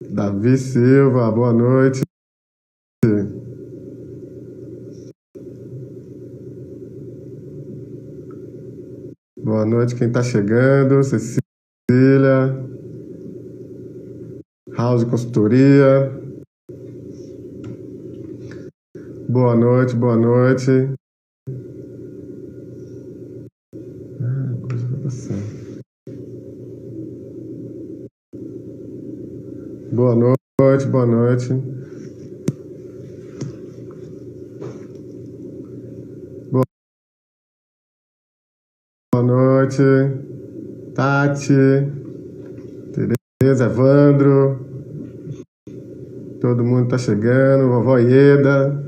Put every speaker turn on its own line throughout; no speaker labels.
Davi Silva, boa noite. Boa noite quem está chegando. Cecília, House Consultoria. Boa noite, boa noite. Boa noite, boa noite. Boa noite, Tati, Tereza, Evandro, todo mundo tá chegando, vovó Ieda,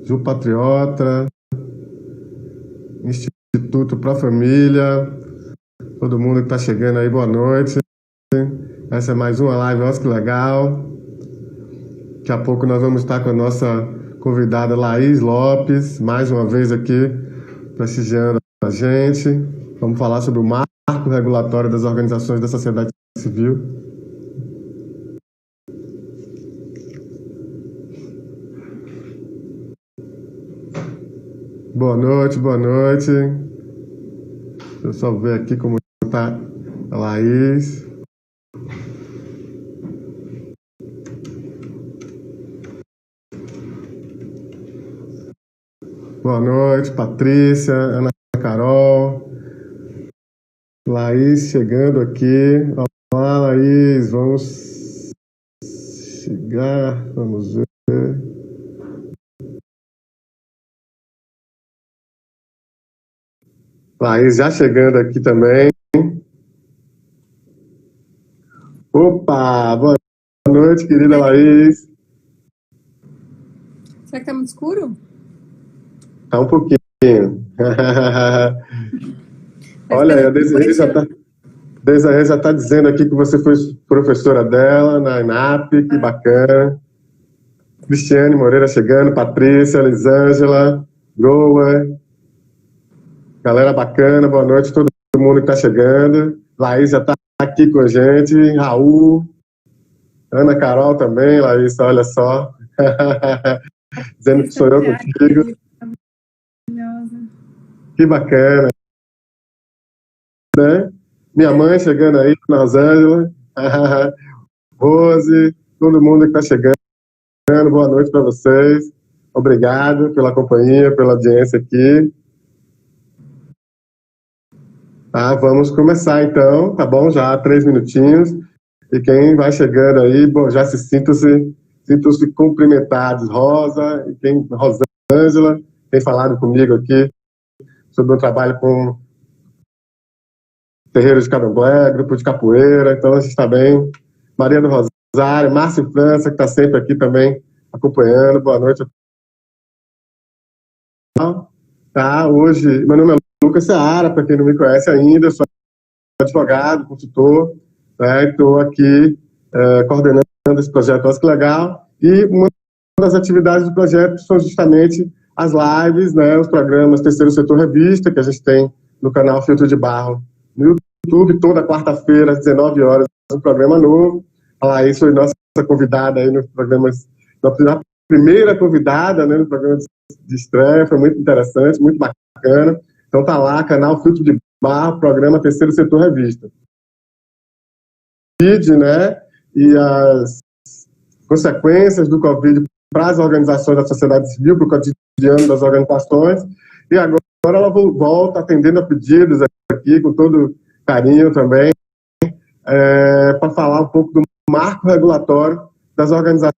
Ju Patriota, Instituto Pró Família, todo mundo que tá chegando aí, boa noite. Essa é mais uma live, nossa, que legal. Daqui a pouco nós vamos estar com a nossa convidada Laís Lopes, mais uma vez aqui, prestigiando a gente. Vamos falar sobre o marco regulatório das organizações da sociedade civil. Boa noite, boa noite. Deixa eu só ver aqui como está a Laís. Boa noite, Patrícia, Ana Carol, Laís chegando aqui. Olá, Laís, vamos chegar, vamos ver. Laís já chegando aqui também. Opa, boa noite, querida Laís.
Será que tá muito escuro?
Tá um pouquinho. Olha, a Desirê já está dizendo aqui que você foi professora dela na ENAP, que bacana. Cristiane Moreira chegando, Patrícia, Elisângela, Goa. Galera bacana, boa noite, todo mundo que está chegando. Laís já está aqui com a gente, Raul, Ana Carol também, Laís, olha só. Dizendo que sou eu contigo. Que bacana. Né? Minha mãe chegando aí, Rosângela, Rose, todo mundo que está chegando, boa noite para vocês. Obrigado pela companhia, pela audiência aqui. Tá, vamos começar então, tá bom? Já há 3 minutinhos. E quem vai chegando aí, bom, já sintam-se cumprimentados. Rosa, e Rosângela, tem falado comigo aqui sobre o trabalho com terreiro de candomblé, grupo de capoeira, então a gente está bem. Maria do Rosário, Márcio França, que está sempre aqui também acompanhando, boa noite. Tá, hoje, meu nome é Lucas Seara, para quem não me conhece ainda, sou advogado, consultor, né, estou aqui coordenando esse projeto, olha que legal, e uma das atividades do projeto são justamente as lives, né, os programas Terceiro Setor Revista, que a gente tem no canal Filtro de Barro, no YouTube, toda quarta-feira, às 19 horas, um programa novo. A Laís foi nossa convidada aí nos programas, na primeira convidada, né, no programa de estreia, foi muito interessante, muito bacana. Então tá lá, canal Filtro de Barro, programa Terceiro Setor Revista. Covid, né, e as consequências do Covid para as organizações da sociedade civil, para o cotidiano das organizações, e agora ela volta atendendo a pedidos aqui, com todo carinho também, para falar um pouco do marco regulatório das organizações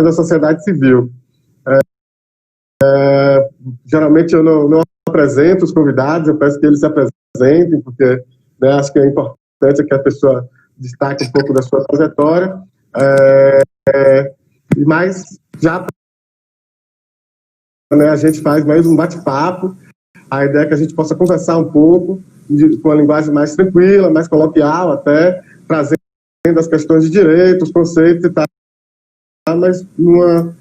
da sociedade civil. Geralmente eu não apresento os convidados, eu peço que eles se apresentem, porque, né, acho que é importante que a pessoa destaque um pouco da sua trajetória, mas já, né, a gente faz mais um bate-papo. A ideia é que a gente possa conversar um pouco com a linguagem mais tranquila, mais coloquial, até trazendo as questões de direito, os conceitos e tal, mas num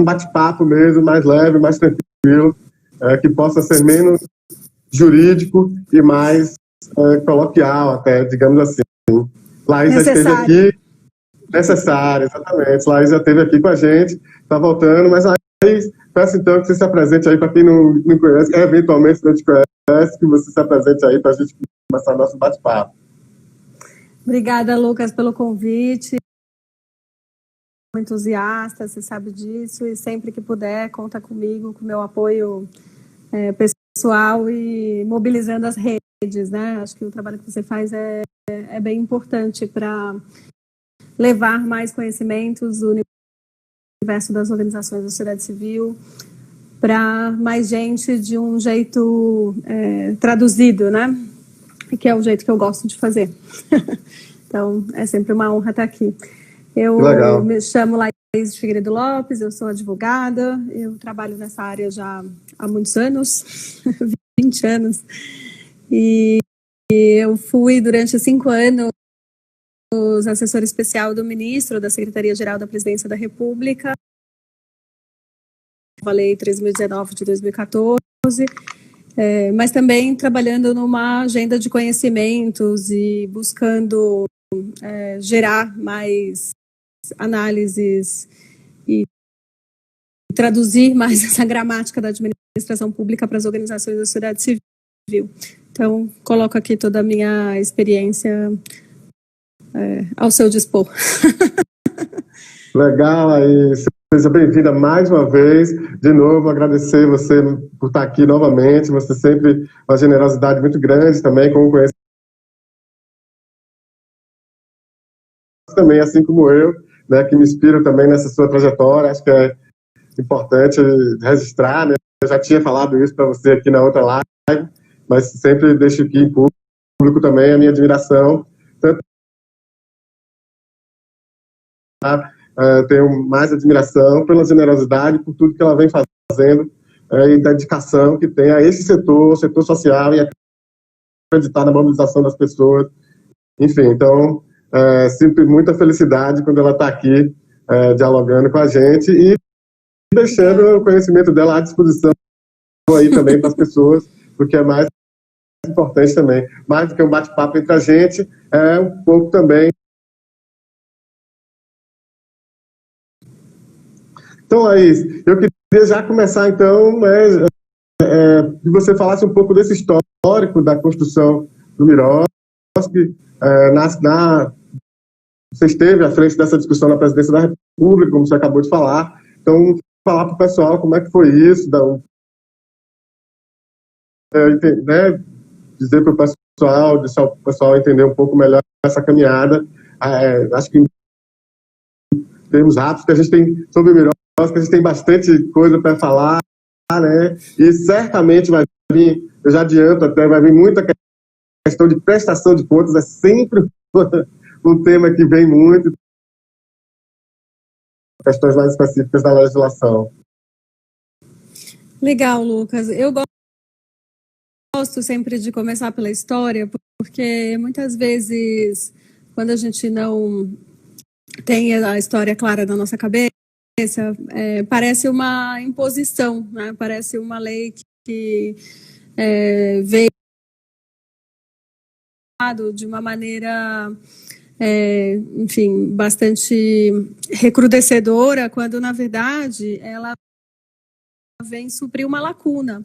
bate-papo mesmo, mais leve, mais tranquilo, que possa ser menos jurídico e mais coloquial até, digamos assim. Laís já esteve aqui, necessário, exatamente. Laís já esteve aqui com a gente, está voltando, mas Laís, peço então que você se apresente aí para quem não conhece, eventualmente não te conhece, que você se apresente aí para a gente começar nosso bate-papo.
Obrigada, Lucas, pelo convite. Entusiasta, você sabe disso, e sempre que puder, conta comigo, com o meu apoio pessoal e mobilizando as redes, né? Acho que o trabalho que você faz é bem importante para levar mais conhecimentos do universo das organizações da sociedade civil para mais gente de um jeito traduzido, né? Que é o jeito que eu gosto de fazer. Então, é sempre uma honra estar aqui. Eu me chamo Laís de Figueiredo Lopes, eu sou advogada, eu trabalho nessa área já há muitos anos, 20 anos, e eu fui durante 5 anos assessora especial do ministro da Secretaria-Geral da Presidência da República, a Lei 3.019 de 2014, mas também trabalhando numa agenda de conhecimentos e buscando gerar mais análises e traduzir mais essa gramática da administração pública para as organizações da sociedade civil. Então, coloco aqui toda a minha experiência ao seu dispor.
Legal, aí seja bem-vinda mais uma vez. De novo, agradecer você por estar aqui novamente. Você sempre uma generosidade muito grande também, como conhece também, assim como eu, né, que me inspiro também nessa sua trajetória. Acho que é importante registrar, né? Eu já tinha falado isso para você aqui na outra live, mas sempre deixo aqui em público também a minha admiração. Tanto tenho mais admiração pela generosidade, por tudo que ela vem fazendo e dedicação que tem a esse setor, o setor social, e acreditar na mobilização das pessoas. Enfim, então, sinto muita felicidade quando ela está aqui dialogando com a gente e deixando o conhecimento dela à disposição aí também para as pessoas, porque é mais importante também. Mais do que um bate-papo entre a gente, é um pouco também. Então, Laís, eu queria já começar, então, que você falasse um pouco desse histórico da construção do Miroski. Você esteve à frente dessa discussão na presidência da República, como você acabou de falar. Então, falar para o pessoal como é que foi isso, né, dizer para o pessoal entender um pouco melhor essa caminhada. Acho que em termos rápidos que a gente tem sobre o Miroski, que a gente tem bastante coisa para falar, né? E certamente vai vir, eu já adianto até, vai vir muita questão de prestação de contas, é sempre um tema que vem muito, questões mais específicas da legislação.
Legal, Lucas. Eu gosto sempre de começar pela história, porque muitas vezes, quando a gente não tem a história clara na nossa cabeça, parece uma imposição, né? Parece uma lei que veio de uma maneira, enfim, bastante recrudescedora, quando, na verdade, ela vem suprir uma lacuna.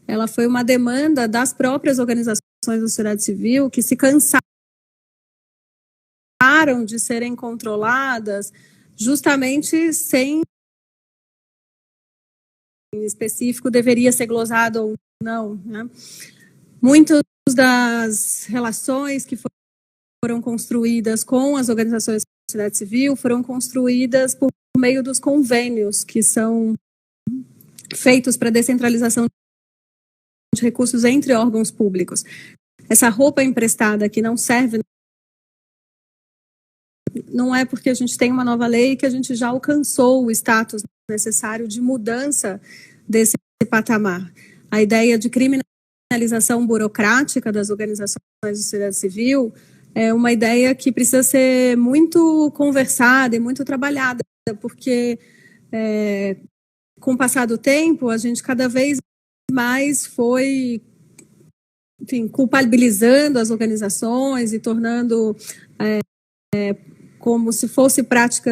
Ela foi uma demanda das próprias organizações da sociedade civil que se cansaram de serem controladas justamente sem em específico deveria ser glosado ou não, né? Muitas das relações que foram construídas com as organizações da sociedade civil foram construídas por meio dos convênios que são feitos para descentralização de recursos entre órgãos públicos. Essa roupa emprestada que não serve não é porque a gente tem uma nova lei que a gente já alcançou o status necessário de mudança desse patamar. A ideia de criminalização burocrática das organizações da sociedade civil é uma ideia que precisa ser muito conversada e muito trabalhada, porque com o passar do tempo, a gente cada vez mais foi enfim, culpabilizando as organizações e tornando como se fosse prática,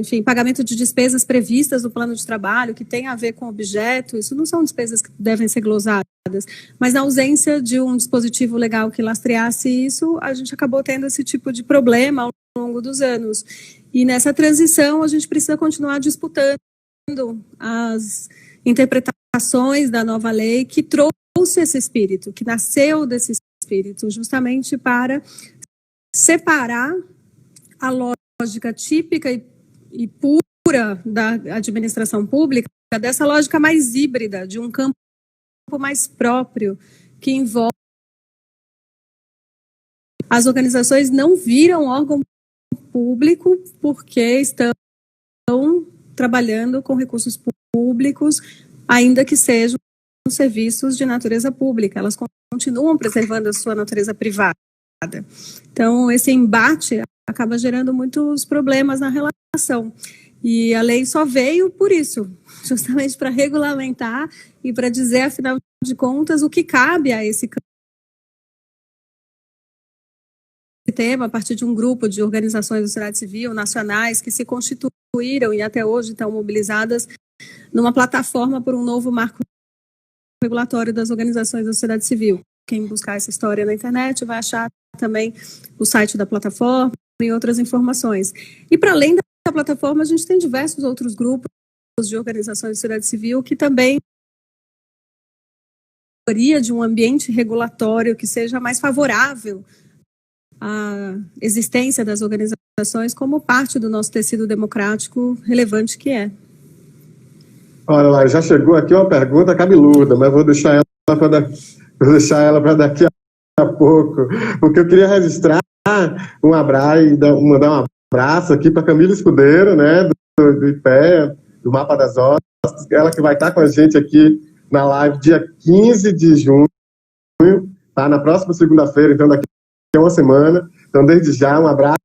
enfim, pagamento de despesas previstas no plano de trabalho, que tem a ver com objeto, isso não são despesas que devem ser glosadas, mas na ausência de um dispositivo legal que lastreasse isso, a gente acabou tendo esse tipo de problema ao longo dos anos. E nessa transição, a gente precisa continuar disputando as interpretações da nova lei que trouxe esse espírito, que nasceu desse espírito, justamente para separar a lógica típica e pura da administração pública dessa lógica mais híbrida, de um campo mais próprio, que envolve... As organizações não viram órgão público porque estão trabalhando com recursos públicos, ainda que sejam serviços de natureza pública. Elas continuam preservando a sua natureza privada. Então, esse embate acaba gerando muitos problemas na relação. E a lei só veio por isso, justamente para regulamentar e para dizer, afinal de contas, o que cabe a esse tema, a partir de um grupo de organizações da sociedade civil nacionais que se constituíram e até hoje estão mobilizadas numa plataforma por um novo marco regulatório das organizações da sociedade civil. Quem buscar essa história na internet vai achar também o site da plataforma e outras informações. E para além da plataforma, a gente tem diversos outros grupos de organizações da sociedade civil que também de um ambiente regulatório que seja mais favorável à existência das organizações como parte do nosso tecido democrático relevante que é.
Olha lá, já chegou aqui uma pergunta cabeluda, mas vou deixar ela para daqui a pouco, porque eu queria registrar um abraço e mandar um abraço aqui para Camila Escudeiro, né, do IPEA, do Mapa das Hostes, ela que vai estar com a gente aqui na live dia 15 de junho, tá? Na próxima segunda-feira, então daqui a uma semana. Então, desde já, um abraço.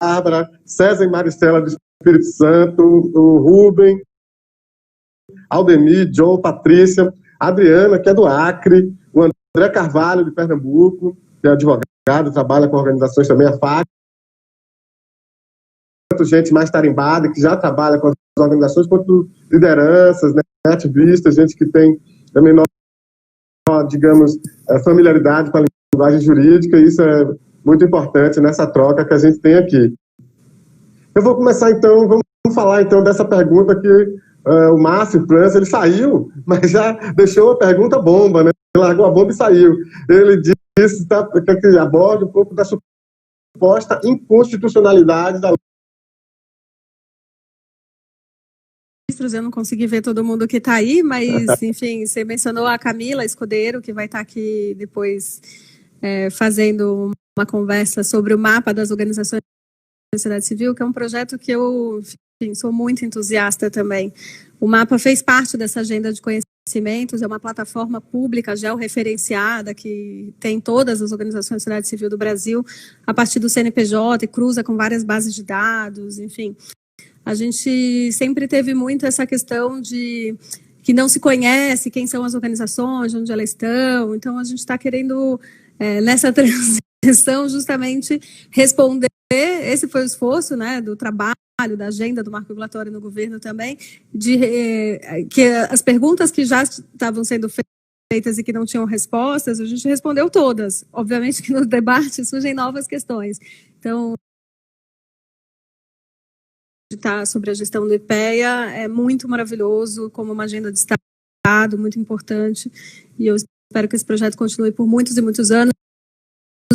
Bárbara, César e Maristela do Espírito Santo, o Rubem, Aldemir, John, Patrícia, Adriana, que é do Acre, o André Carvalho, de Pernambuco, que é advogado, trabalha com organizações também, a FAC. Gente mais tarimbada, que já trabalha com as organizações, quanto lideranças, né, ativistas, gente que tem também, digamos, familiaridade com a linguagem jurídica, e isso é muito importante nessa troca que a gente tem aqui. Eu vou começar então, vamos falar então dessa pergunta que o Márcio França, ele saiu, mas já deixou uma pergunta bomba, né? Ele largou a bomba e saiu. Ele disse que aborda um pouco da suposta inconstitucionalidade da lei.
Eu não consegui ver todo mundo que está aí, mas, enfim, você mencionou a Camila Escudeiro, que vai estar aqui depois fazendo uma conversa sobre o mapa das organizações da sociedade civil, que é um projeto que eu, enfim, sou muito entusiasta também. O mapa fez parte dessa agenda de conhecimentos, é uma plataforma pública georreferenciada que tem todas as organizações da sociedade civil do Brasil, a partir do CNPJ, e cruza com várias bases de dados, enfim. A gente sempre teve muito essa questão de que não se conhece quem são as organizações, onde elas estão. Então, a gente está querendo, nessa transição, justamente responder. Esse foi o esforço, né, do trabalho, da agenda do marco regulatório no governo também, que as perguntas que já estavam sendo feitas e que não tinham respostas, a gente respondeu todas. Obviamente que no debate surgem novas questões. Então, sobre a gestão do IPEA é muito maravilhoso, como uma agenda de Estado, muito importante, e eu espero que esse projeto continue por muitos e muitos anos,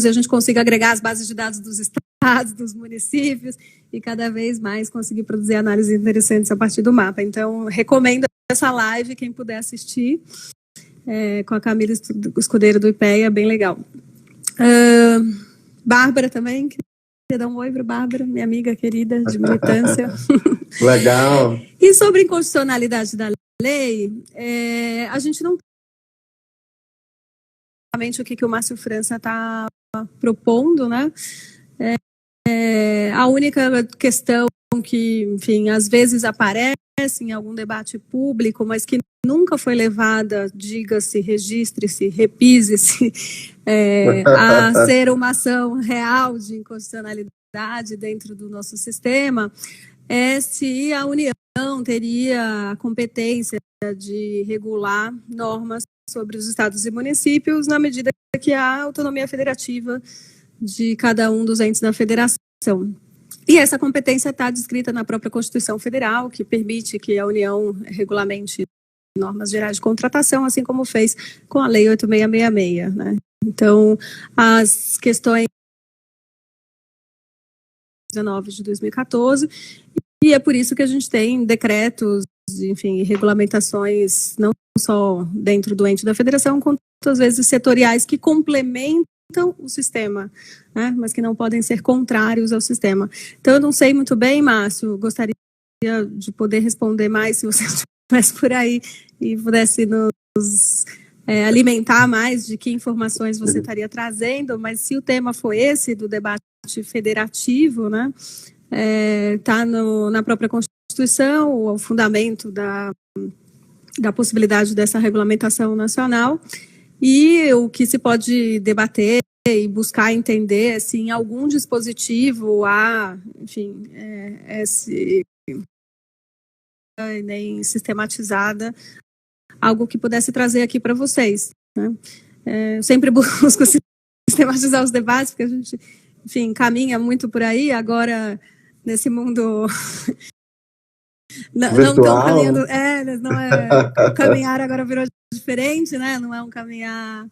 e a gente consiga agregar as bases de dados dos estados, dos municípios, e cada vez mais conseguir produzir análises interessantes a partir do mapa. Então, recomendo essa live, quem puder assistir, com a Camila Escudeiro do IPEA, bem legal. Bárbara também, dar um oi para a Bárbara, minha amiga querida de militância.
Legal.
E sobre a inconstitucionalidade da lei, a gente não exatamente o que o Márcio França está propondo, né? A única questão que, enfim, às vezes aparece em algum debate público, mas que nunca foi levada, diga-se, registre-se, repise-se, a ser uma ação real de inconstitucionalidade dentro do nosso sistema, é se a União teria a competência de regular normas sobre os estados e municípios na medida que há autonomia federativa de cada um dos entes da federação. E essa competência está descrita na própria Constituição Federal, que permite que a União regulamente normas gerais de contratação, assim como fez com a Lei 8666, né? Então, as questões 19 de 2014, e é por isso que a gente tem decretos, enfim, regulamentações não só dentro do ente da federação, quanto às vezes setoriais que complementam o sistema, né, mas que não podem ser contrários ao sistema. Então, eu não sei muito bem, Márcio, gostaria de poder responder mais se você estivesse por aí e pudesse nos alimentar mais de que informações você estaria trazendo, mas se o tema for esse, do debate federativo, né, está na própria Constituição, o fundamento da possibilidade dessa regulamentação nacional, e o que se pode debater e buscar entender se em algum dispositivo há, enfim, nem sistematizada, algo que pudesse trazer aqui para vocês, né? Eu sempre busco sistematizar os debates, porque a gente, enfim, caminha muito por aí, agora nesse mundo não estão caminhando, o caminhar agora virou diferente, né? Não é um caminhar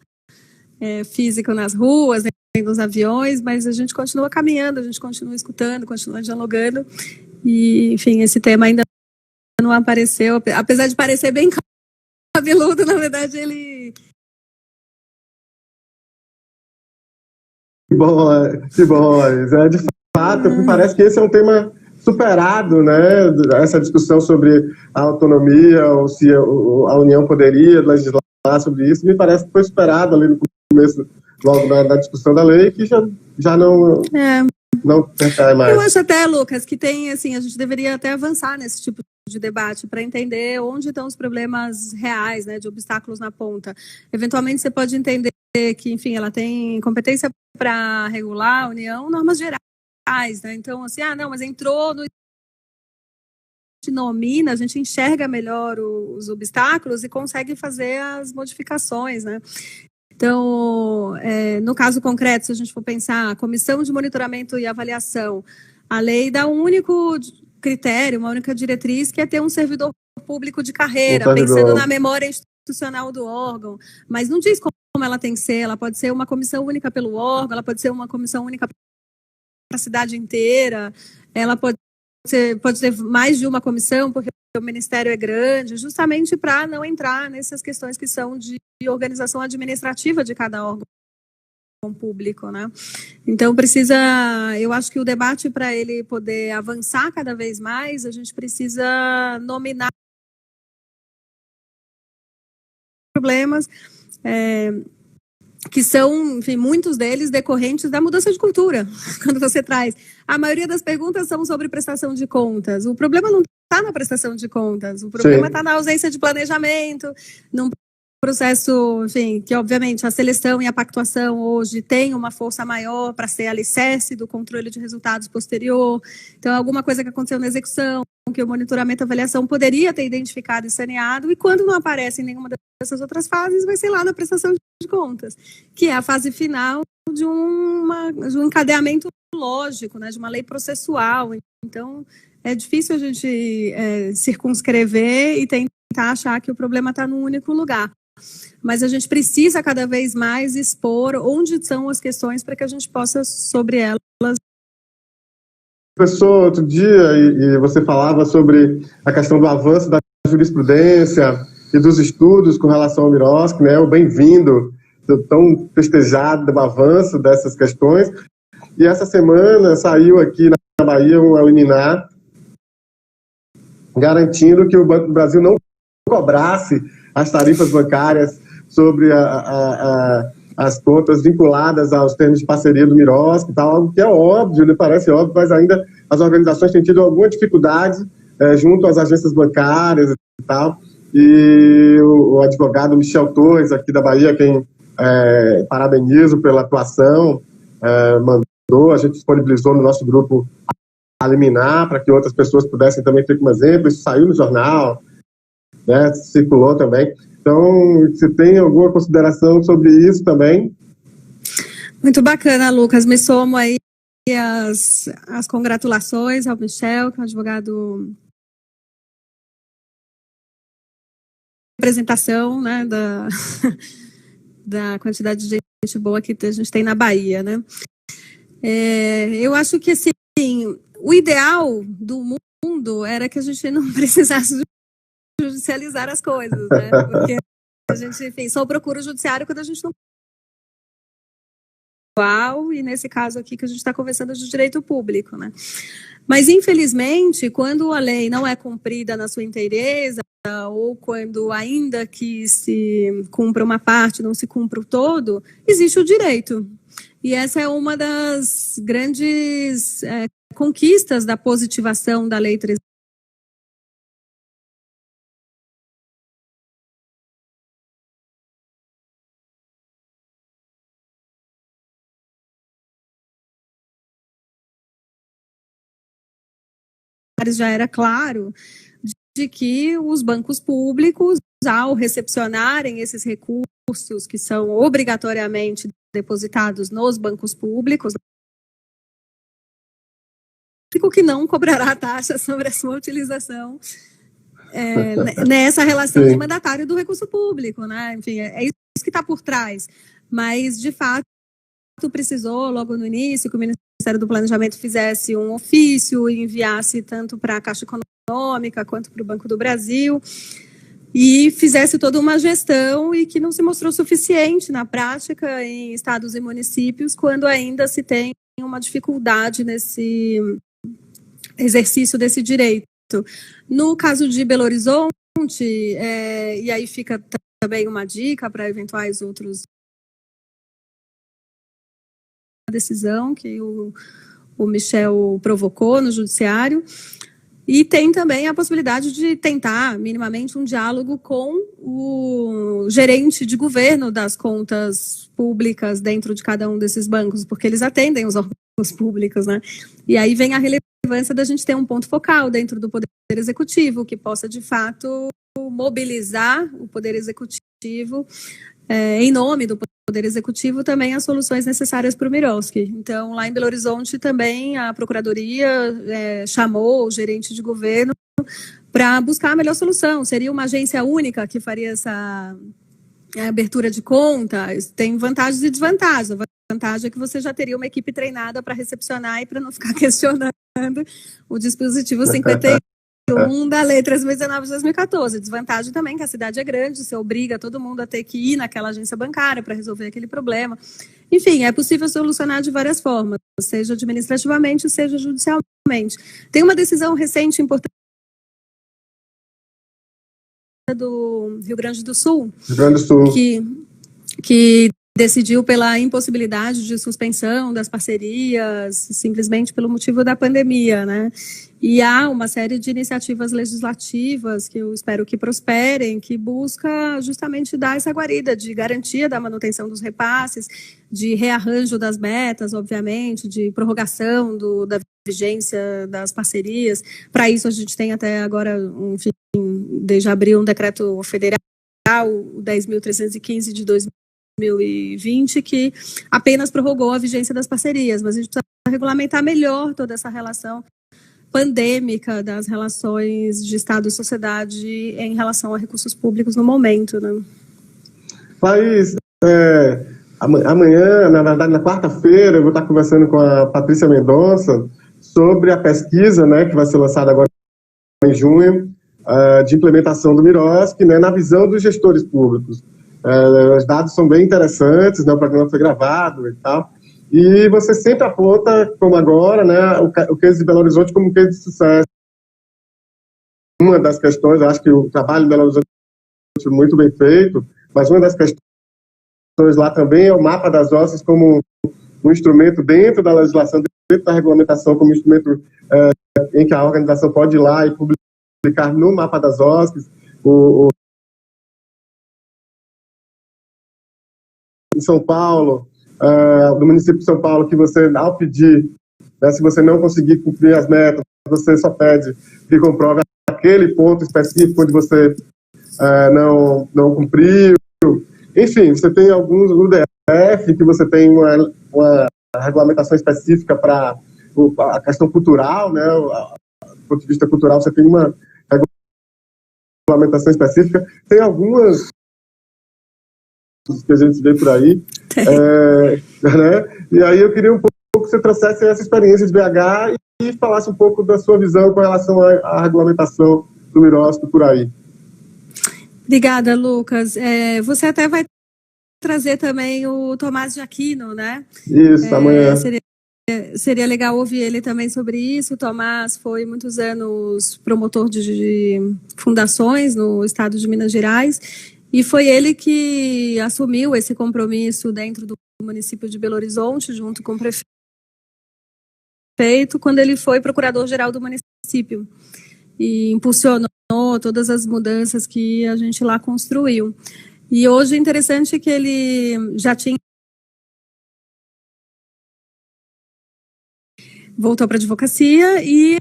físico nas ruas, nem nos aviões, mas a gente continua caminhando, a gente continua escutando, continua dialogando, e, enfim, esse tema ainda não apareceu, apesar de parecer bem cabeludo, na verdade ele...
Que bom, de fato, parece que esse é um tema superado, né, essa discussão sobre a autonomia, ou se a União poderia legislar sobre isso, me parece que foi superado ali no começo, logo na discussão da lei, que já não cai mais.
Eu acho até, Lucas, que tem, assim, a gente deveria até avançar nesse tipo de debate para entender onde estão os problemas reais, né, de obstáculos na ponta. Eventualmente você pode entender que, enfim, ela tem competência para regular a União, normas gerais, né? Então, assim, não, mas entrou no nomina, a gente enxerga melhor os obstáculos e consegue fazer as modificações, né? Então, no caso concreto, se a gente for pensar, a Comissão de Monitoramento e Avaliação, a lei dá um único critério, uma única diretriz, que é ter um servidor público de carreira, pensando na memória institucional do órgão, mas não diz como ela tem que ser, ela pode ser uma comissão única pelo órgão, ela pode ser uma comissão única para a cidade inteira, ela pode ter mais de uma comissão, porque o Ministério é grande, justamente para não entrar nessas questões que são de organização administrativa de cada órgão público, né? Então eu acho que o debate, para ele poder avançar cada vez mais, a gente precisa nominar problemas que são, enfim, muitos deles decorrentes da mudança de cultura. Quando você traz, a maioria das perguntas são sobre prestação de contas. O problema não está na prestação de contas, o problema está na ausência de planejamento, num processo, enfim, que obviamente a seleção e a pactuação hoje tem uma força maior para ser alicerce do controle de resultados posterior. Então, alguma coisa que aconteceu na execução, que o monitoramento e avaliação poderia ter identificado e saneado, e quando não aparece em nenhuma dessas outras fases, vai ser lá na prestação de contas, que é a fase final de um encadeamento lógico, né, de uma lei processual. Então, é difícil a gente circunscrever e tentar achar que o problema está num único lugar. Mas a gente precisa cada vez mais expor onde são as questões para que a gente possa, sobre elas...
Professor, outro dia, e você falava sobre a questão do avanço da jurisprudência e dos estudos com relação ao Miroski, né? O bem-vindo, tão festejado avanço dessas questões. E essa semana saiu aqui na Bahia uma liminar garantindo que o Banco do Brasil não cobrasse as tarifas bancárias sobre as contas vinculadas aos termos de parceria do Miroski e tal, algo que é óbvio, me parece óbvio, mas ainda as organizações têm tido alguma dificuldade junto às agências bancárias e tal. E o advogado Michel Torres, aqui da Bahia, quem parabenizo pela atuação, mandou, a gente disponibilizou no nosso grupo a liminar para que outras pessoas pudessem também ter como exemplo. Isso saiu no jornal, né, circulou também. Então, você tem alguma consideração sobre isso também?
Muito bacana, Lucas. Me somo aí as congratulações ao Michel, que é um advogado representação, né, da quantidade de gente boa que a gente tem na Bahia, né? Eu acho que, assim, o ideal do mundo era que a gente não precisasse judicializar as coisas, né? Porque a gente, enfim, só procura o judiciário quando a gente não... E nesse caso aqui que a gente está conversando de direito público, né? Mas, infelizmente, quando a lei não é cumprida na sua inteireza, ou quando, ainda que se cumpra uma parte, não se cumpra o todo, existe o direito. E essa é uma das grandes conquistas da positivação da Lei 3.000. Já era claro de que os bancos públicos, ao recepcionarem esses recursos que são obrigatoriamente depositados nos bancos públicos, que não cobrará taxa sobre a sua utilização nessa relação de mandatário do recurso público, né? Enfim, é isso que está por trás. Mas, de fato, precisou, logo no início, que o Ministério do Planejamento fizesse um ofício e enviasse tanto para a Caixa Econômica quanto para o Banco do Brasil e fizesse toda uma gestão e que não se mostrou suficiente na prática em estados e municípios, quando ainda se tem uma dificuldade nesse exercício desse direito. No caso de Belo Horizonte, e aí fica também uma dica para eventuais outros decisão que o Michel provocou no judiciário, e tem também a possibilidade de tentar minimamente um diálogo com o gerente de governo das contas públicas dentro de cada um desses bancos, porque eles atendem os órgãos públicos, né? E aí vem a relevância da gente ter um ponto focal dentro do Poder Executivo que possa, de fato, mobilizar o Poder Executivo em nome do Poder Executivo também as soluções necessárias para o Miroski. Então, lá em Belo Horizonte também a Procuradoria chamou o gerente de governo para buscar a melhor solução. Seria uma agência única que faria essa abertura de contas? Tem vantagens e desvantagens. A vantagem é que você já teria uma equipe treinada para recepcionar e para não ficar questionando o dispositivo 51 da Lei 3.019 de 2014. Desvantagem também que a cidade é grande, você obriga todo mundo a ter que ir naquela agência bancária para resolver aquele problema. Enfim, é possível solucionar de várias formas, seja administrativamente, seja judicialmente. Tem uma decisão recente importante do Rio Grande do Sul, que decidiu pela impossibilidade de suspensão das parcerias, simplesmente pelo motivo da pandemia, né? E há uma série de iniciativas legislativas que eu espero que prosperem, que busca justamente dar essa guarida de garantia da manutenção dos repasses, de rearranjo das metas, obviamente, de prorrogação da vigência das parcerias. Para isso, a gente tem até agora, enfim, desde abril, um decreto federal, o 10.315 de 2020, que apenas prorrogou a vigência das parcerias, mas a gente precisa regulamentar melhor toda essa relação pandêmica das relações de Estado e sociedade em relação a recursos públicos no momento, né?
Laís, amanhã, na verdade, na quarta-feira, eu vou estar conversando com a Patrícia Mendonça sobre a pesquisa, né, que vai ser lançada agora em junho, de implementação do Miroski, né, na visão dos gestores públicos. Os dados são bem interessantes, né, o programa foi gravado e tal, e você sempre aponta, como agora, né, o case de Belo Horizonte como um case de sucesso. Uma das questões, eu acho que o trabalho de Belo Horizonte foi muito bem feito, mas uma das questões lá também é o mapa das roças como um instrumento dentro da legislação, dentro da regulamentação, como um instrumento em que a organização pode ir lá e publicar publicar no Mapa das OSCs, em São Paulo, do município de São Paulo, que você, ao pedir, né, se você não conseguir cumprir as metas, você só pede que comprove aquele ponto específico onde você não cumpriu. Enfim, você tem alguns UDF, que você tem uma regulamentação específica para a questão cultural, né? Do ponto de vista cultural, você tem uma regulamentação específica. Tem algumas que a gente vê por aí. Né? E aí eu queria um pouco que você trouxesse essa experiência de BH e falasse um pouco da sua visão com relação à regulamentação do mirócito por aí.
Obrigada, Lucas. Você até vai trazer também o Tomás de Aquino, né?
Isso, amanhã.
Seria legal ouvir ele também sobre isso. O Tomás foi muitos anos promotor de fundações no estado de Minas Gerais e foi ele que assumiu esse compromisso dentro do município de Belo Horizonte, junto com o prefeito, quando ele foi procurador-geral do município e impulsionou todas as mudanças que a gente lá construiu. E hoje é interessante que ele já tinha voltou para a advocacia e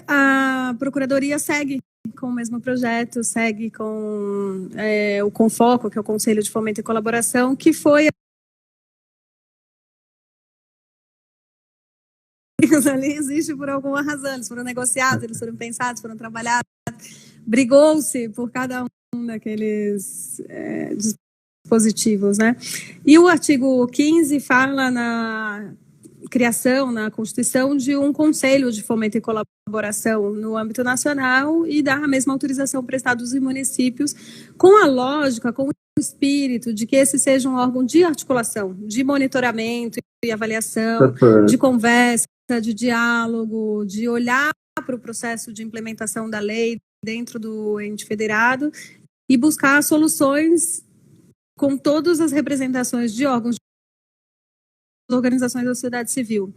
a Procuradoria segue com o mesmo projeto, segue com o Confoco, que é o Conselho de Fomento e Colaboração, que foi ali existe por alguma razão, eles foram negociados, eles foram pensados, foram trabalhados, brigou-se por cada um daqueles dispositivos, né? E o artigo 15 fala na criação, na Constituição, de um Conselho de Fomento e Colaboração no âmbito nacional e dá a mesma autorização para estados e municípios, com a lógica, com o espírito de que esse seja um órgão de articulação, de monitoramento e avaliação, de conversa, de diálogo, de olhar para o processo de implementação da lei dentro do ente federado e buscar soluções com todas as representações de órgãos de organizações da sociedade civil.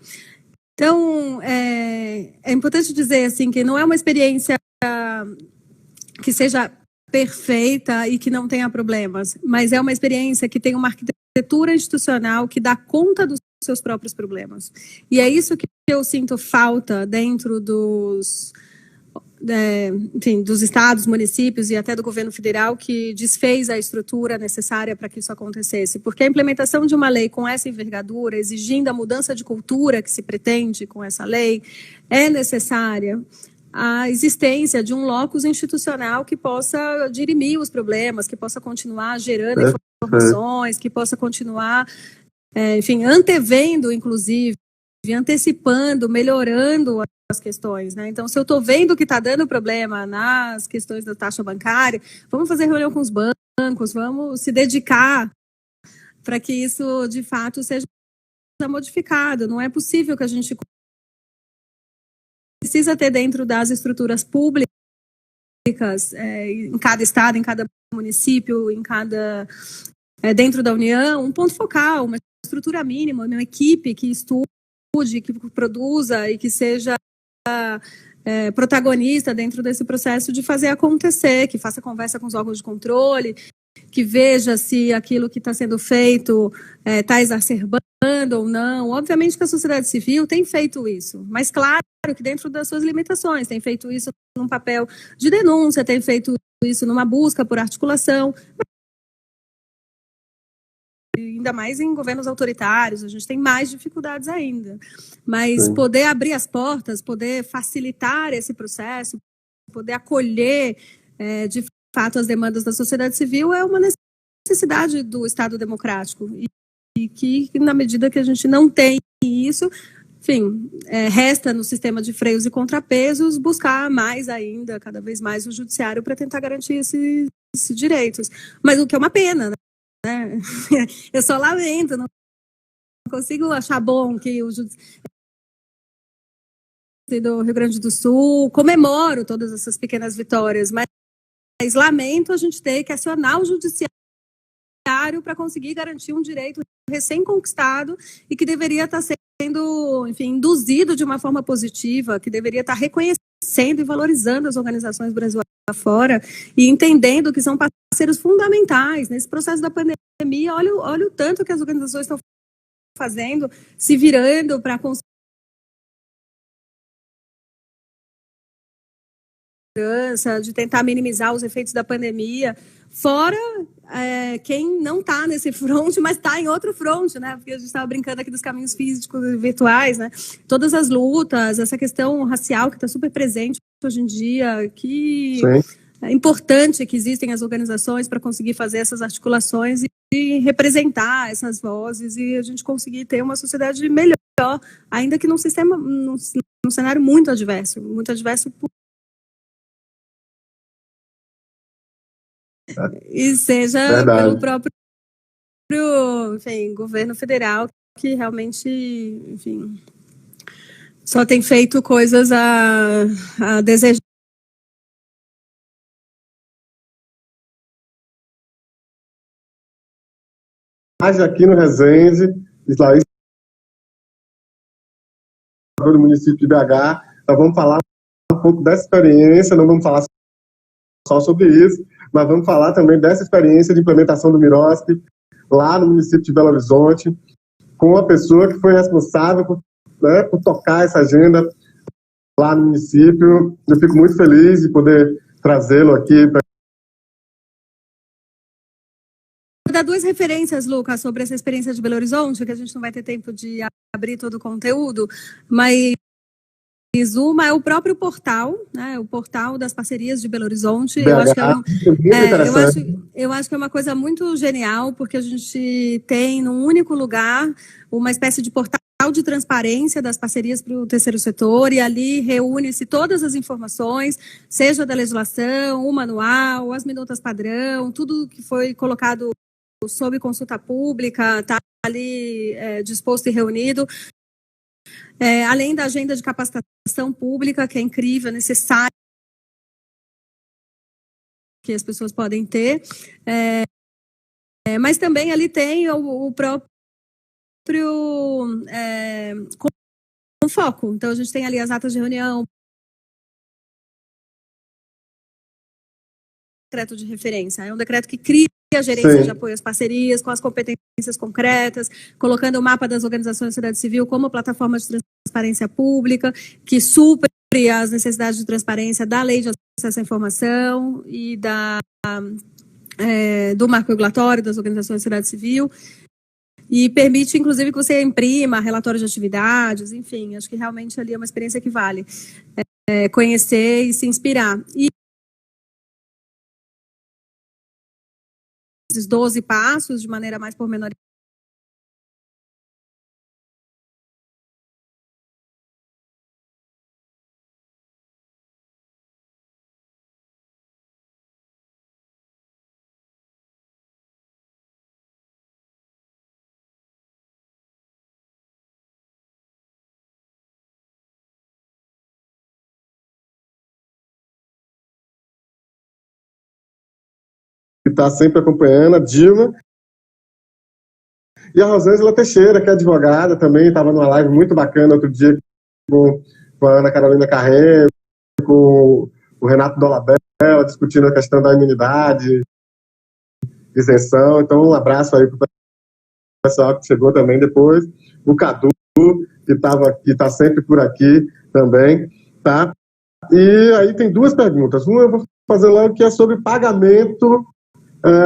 Então, é importante dizer assim, que não é uma experiência que seja perfeita e que não tenha problemas, mas é uma experiência que tem uma arquitetura institucional que dá conta dos seus próprios problemas. E é isso que eu sinto falta dentro dos estados, municípios e até do governo federal, que desfez a estrutura necessária para que isso acontecesse. Porque a implementação de uma lei com essa envergadura, exigindo a mudança de cultura que se pretende com essa lei, é necessária a existência de um locus institucional que possa dirimir os problemas, que possa continuar gerando informações, que possa continuar, antevendo, inclusive, antecipando, melhorando as questões, né? Então, se eu estou vendo que está dando problema nas questões da taxa bancária, vamos fazer reunião com os bancos, vamos se dedicar para que isso, de fato, seja modificado. Não é possível que a gente precisa ter dentro das estruturas públicas, em cada estado, em cada município, dentro da União, um ponto focal, uma estrutura mínima, uma equipe que estude, que produza e que seja protagonista dentro desse processo de fazer acontecer, que faça conversa com os órgãos de controle, que veja se aquilo que está sendo feito está exacerbando ou não. Obviamente que a sociedade civil tem feito isso, mas claro que dentro das suas limitações, tem feito isso num papel de denúncia, tem feito isso numa busca por articulação, ainda mais em governos autoritários, a gente tem mais dificuldades ainda. Mas poder abrir as portas, poder facilitar esse processo, poder acolher de fato as demandas da sociedade civil é uma necessidade do Estado democrático. E que, na medida que a gente não tem isso, enfim, resta no sistema de freios e contrapesos buscar mais ainda, cada vez mais, o judiciário para tentar garantir esses direitos. Mas o que é uma pena, né? Eu só lamento, não consigo achar bom que o judiciário do Rio Grande do Sul comemoro todas essas pequenas vitórias, mas lamento a gente ter que acionar o judiciário para conseguir garantir um direito recém-conquistado e que deveria estar sendo, enfim, induzido de uma forma positiva, que deveria estar reconhecido reconhecendo e valorizando as organizações Brasil afora e entendendo que são parceiros fundamentais nesse processo da pandemia. Olha o tanto que as organizações estão fazendo, se virando para de tentar minimizar os efeitos da pandemia, fora quem não está nesse front, mas está em outro front, né? Porque a gente estava brincando aqui dos caminhos físicos e virtuais, né? Todas as lutas, essa questão racial que está super presente hoje em dia, que
Sim.
é importante que existem as organizações para conseguir fazer essas articulações e representar essas vozes e a gente conseguir ter uma sociedade melhor, ainda que num cenário muito adverso e seja
Verdade.
pelo próprio, enfim, governo federal, que realmente, enfim, só tem feito coisas a desejar.
Aqui no Resende, Islaís, do município de BH, nós vamos falar um pouco dessa experiência, não vamos falar só sobre isso, mas vamos falar também dessa experiência de implementação do Miroski lá no município de Belo Horizonte, com a pessoa que foi responsável por tocar essa agenda lá no município. Eu fico muito feliz de poder trazê-lo aqui.
Vou dar duas referências, Lucas, sobre essa experiência de Belo Horizonte, que a gente não vai ter tempo de abrir todo o conteúdo, mas uma é o próprio portal, né, o portal das parcerias de Belo Horizonte.
BH,
eu acho que é uma coisa muito genial, porque a gente tem num único lugar uma espécie de portal de transparência das parcerias para o terceiro setor, e ali reúne-se todas as informações, seja da legislação, o manual, as minutas padrão, tudo que foi colocado sob consulta pública, está ali disposto e reunido. Além da agenda de capacitação pública, que é incrível, necessária, que as pessoas podem ter, mas também ali tem o próprio com foco. Então, a gente tem ali as atas de reunião, decreto de referência. É um decreto que cria a gerência de apoio às parcerias, com as competências concretas, colocando o mapa das organizações da sociedade civil como plataforma de transparência pública, que supre as necessidades de transparência da lei de acesso à informação e do marco regulatório das organizações da sociedade civil, e permite, inclusive, que você imprima relatórios de atividades, enfim, acho que realmente ali é uma experiência que vale conhecer e se inspirar. E esses 12 passos, de maneira mais pormenorizada,
que está sempre acompanhando, a Dilma, e a Rosângela Teixeira, que é advogada também, estava numa live muito bacana outro dia com a Ana Carolina Carreiro, com o Renato Dolabella, discutindo a questão da imunidade, isenção. Então, um abraço aí para o pessoal que chegou também depois, o Cadu, que está sempre por aqui também, tá? E aí tem duas perguntas. Uma eu vou fazer logo, que é sobre pagamento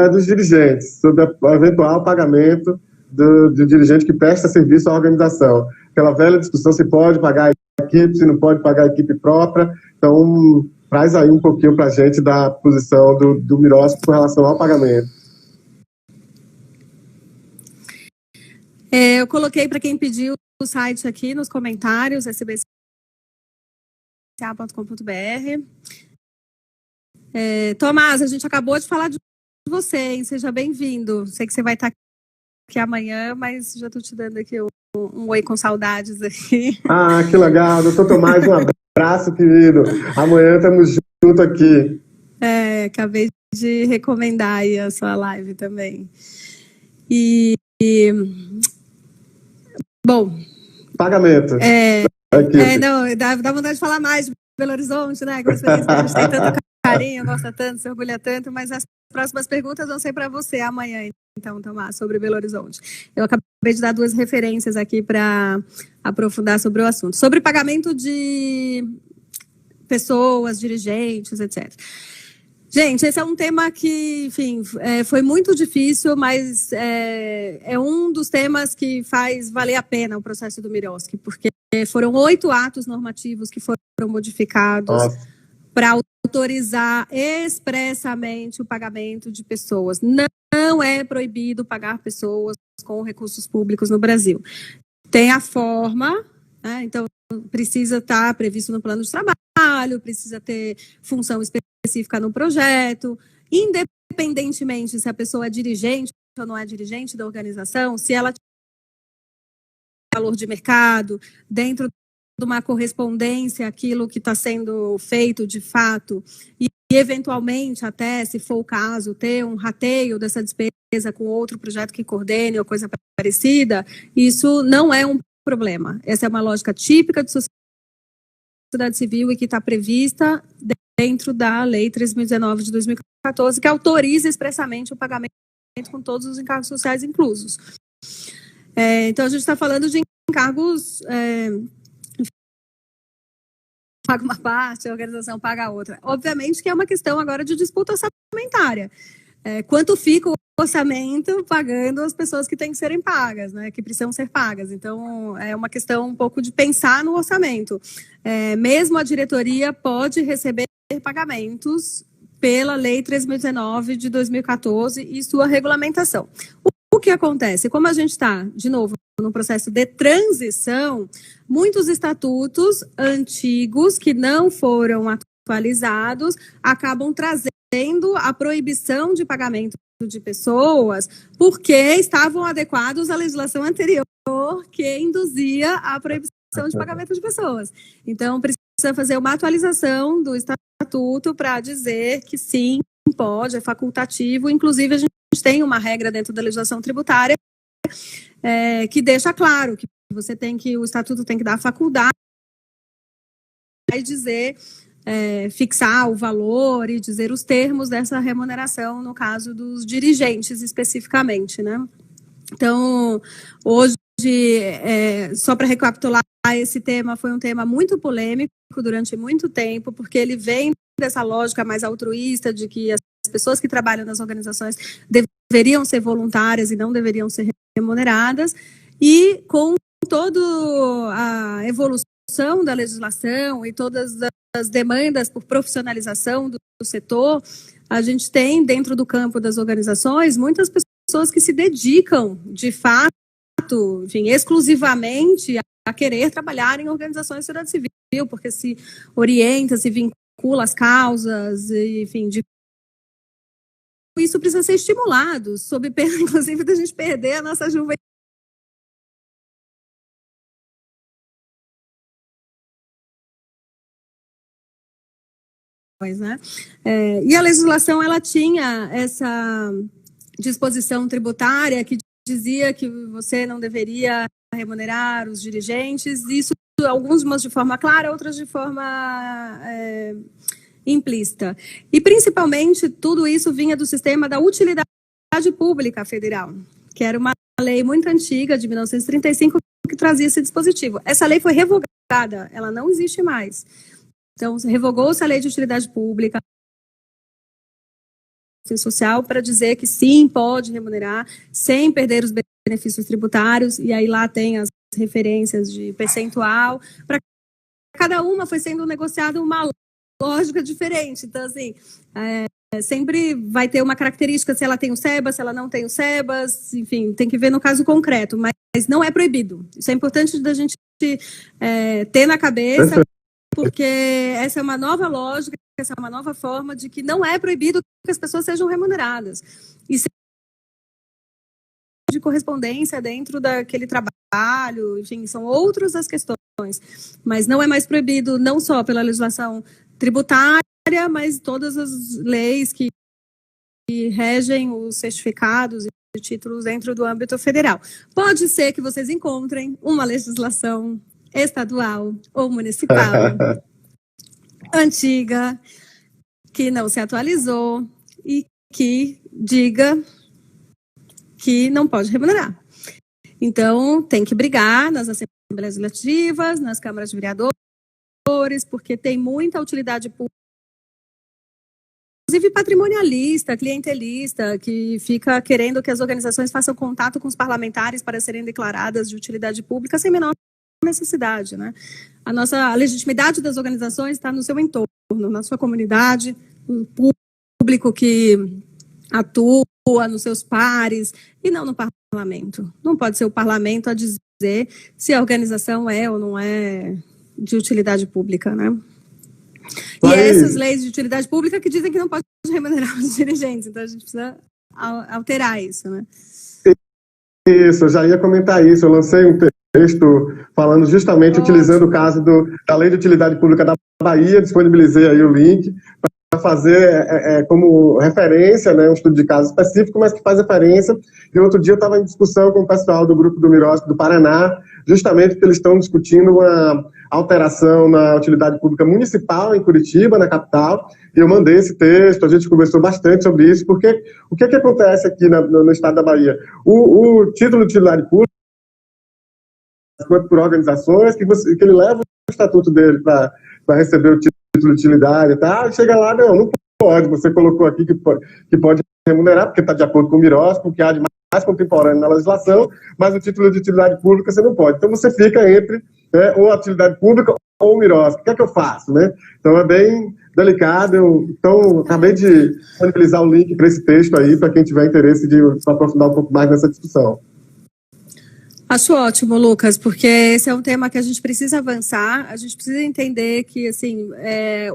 dos dirigentes, sobre o eventual pagamento do dirigente que presta serviço à organização. Aquela velha discussão se pode pagar a equipe, se não pode pagar a equipe própria. Então, traz aí um pouquinho para a gente da posição do Miroski com relação ao pagamento.
Eu coloquei para quem pediu o site aqui nos comentários, sbca.com.br. Tomás, a gente acabou de falar de você, hein? Seja bem-vindo. Sei que você vai estar aqui amanhã, mas já estou te dando aqui um oi com saudades aqui.
Ah, que legal. Doutor Tomás, um abraço, querido. Amanhã estamos juntos aqui.
Acabei de recomendar aí a sua live também. Bom...
Pagamento.
Não, dá vontade de falar mais, Belo Horizonte, né? Com a experiência que a gente tem tanto carinho, gosta tanto, se orgulha tanto, mas as próximas perguntas vão ser para você amanhã, então, Tomás, sobre Belo Horizonte. Eu acabei de dar 2 referências aqui para aprofundar sobre o assunto. Sobre pagamento de pessoas, dirigentes, etc. Gente, esse é um tema que, enfim, foi muito difícil, mas é um dos temas que faz valer a pena o processo do Miroski, porque foram 8 atos normativos que foram modificados para autorizar expressamente o pagamento de pessoas. Não é proibido pagar pessoas com recursos públicos no Brasil. Tem a forma, né? Então precisa estar previsto no plano de trabalho, precisa ter função específica no projeto, independentemente se a pessoa é dirigente ou não é dirigente da organização, se ela tem valor de mercado, dentro de uma correspondência àquilo que está sendo feito de fato, e eventualmente até, se for o caso, ter um rateio dessa despesa com outro projeto que coordene ou coisa parecida, isso não é um problema. Essa é uma lógica típica de sociedade civil e que está prevista dentro da Lei 3.019 de 2014, que autoriza expressamente o pagamento com todos os encargos sociais inclusos. Então, a gente está falando de encargos... paga uma parte, a organização paga a outra. Obviamente que é uma questão agora de disputa orçamentária. Quanto fica o orçamento pagando as pessoas que têm que serem pagas, né, que precisam ser pagas. Então, é uma questão um pouco de pensar no orçamento. Mesmo a diretoria pode receber pagamentos pela Lei 3.019 de 2014 e sua regulamentação. O que acontece? Como a gente está, de novo, no processo de transição, muitos estatutos antigos que não foram atualizados acabam trazendo a proibição de pagamento de pessoas porque estavam adequados à legislação anterior que induzia a proibição de pagamento de pessoas. Então, precisa fazer uma atualização do estatuto para dizer que sim, pode, é facultativo. Inclusive, a gente tem uma regra dentro da legislação tributária que deixa claro que o estatuto tem que dar a faculdade e dizer, fixar o valor e dizer os termos dessa remuneração, no caso dos dirigentes especificamente, né? Então, hoje, só para recapitular, esse tema foi um tema muito polêmico durante muito tempo, porque ele vem dessa lógica mais altruísta de que as pessoas que trabalham nas organizações deveriam ser voluntárias e não deveriam ser remuneradas, e com toda a evolução da legislação e todas as demandas por profissionalização do setor, a gente tem dentro do campo das organizações muitas pessoas que se dedicam, de fato, enfim, exclusivamente a querer trabalhar em organizações de sociedade civil, porque se orienta, se vincula às causas, enfim, isso precisa ser estimulado, sob pena, inclusive, da gente perder a nossa juventude. Né? E a legislação, ela tinha essa disposição tributária que dizia que você não deveria remunerar os dirigentes, isso algumas de forma clara, outras de forma implícita. E, principalmente, tudo isso vinha do sistema da utilidade pública federal, que era uma lei muito antiga, de 1935, que trazia esse dispositivo. Essa lei foi revogada, ela não existe mais. Então, revogou-se a lei de utilidade pública social para dizer que sim, pode remunerar, sem perder os benefícios tributários, e aí lá tem as referências de percentual. Para cada uma foi sendo negociada uma lógica diferente. Então, assim, sempre vai ter uma característica, se ela tem o SEBAS, se ela não tem o SEBAS, enfim, tem que ver no caso concreto, mas não é proibido. Isso é importante da gente ter na cabeça, porque essa é uma nova lógica, essa é uma nova forma de que não é proibido que as pessoas sejam remuneradas. E de correspondência dentro daquele trabalho, enfim, são outras as questões. Mas não é mais proibido, não só pela legislação tributária, mas todas as leis que regem os certificados e títulos dentro do âmbito federal. Pode ser que vocês encontrem uma legislação estadual ou municipal antiga, que não se atualizou e que diga que não pode remunerar. Então, tem que brigar nas assembleias legislativas, nas câmaras de vereadores, porque tem muita utilidade pública, inclusive patrimonialista, clientelista, que fica querendo que as organizações façam contato com os parlamentares para serem declaradas de utilidade pública sem menor necessidade, né? A legitimidade das organizações está no seu entorno, na sua comunidade, no público que atua, nos seus pares, e não no parlamento. Não pode ser o parlamento a dizer se a organização é ou não é de utilidade pública, né? E essas leis de utilidade pública que dizem que não pode remunerar os dirigentes, então a gente precisa alterar isso, né?
Isso, eu já ia comentar isso, eu lancei um texto falando justamente, utilizando o caso da Lei de Utilidade Pública da Bahia, disponibilizei aí o link, para fazer como referência, né, um estudo de caso específico, mas que faz referência. E outro dia eu estava em discussão com o pessoal do grupo do Miroski do Paraná, justamente porque eles estão discutindo uma alteração na utilidade pública municipal em Curitiba, na capital, e eu mandei esse texto, a gente conversou bastante sobre isso, porque o que acontece aqui no estado da Bahia? O título de utilidade pública, por organizações, que ele leva o estatuto dele para receber o título de utilidade e tal, e chega lá, não pode, você colocou aqui que pode remunerar, porque está de acordo com o Miroski, porque há de mais contemporâneo na legislação, mas o título de utilidade pública você não pode. Então você fica entre, né, ou a utilidade pública ou o Miroski. O que é que eu faço, né? Então é bem delicado. Então acabei de disponibilizar o link para esse texto aí, para quem tiver interesse de aprofundar um pouco mais nessa discussão.
Acho ótimo, Lucas, porque esse é um tema que a gente precisa avançar, a gente precisa entender que, assim,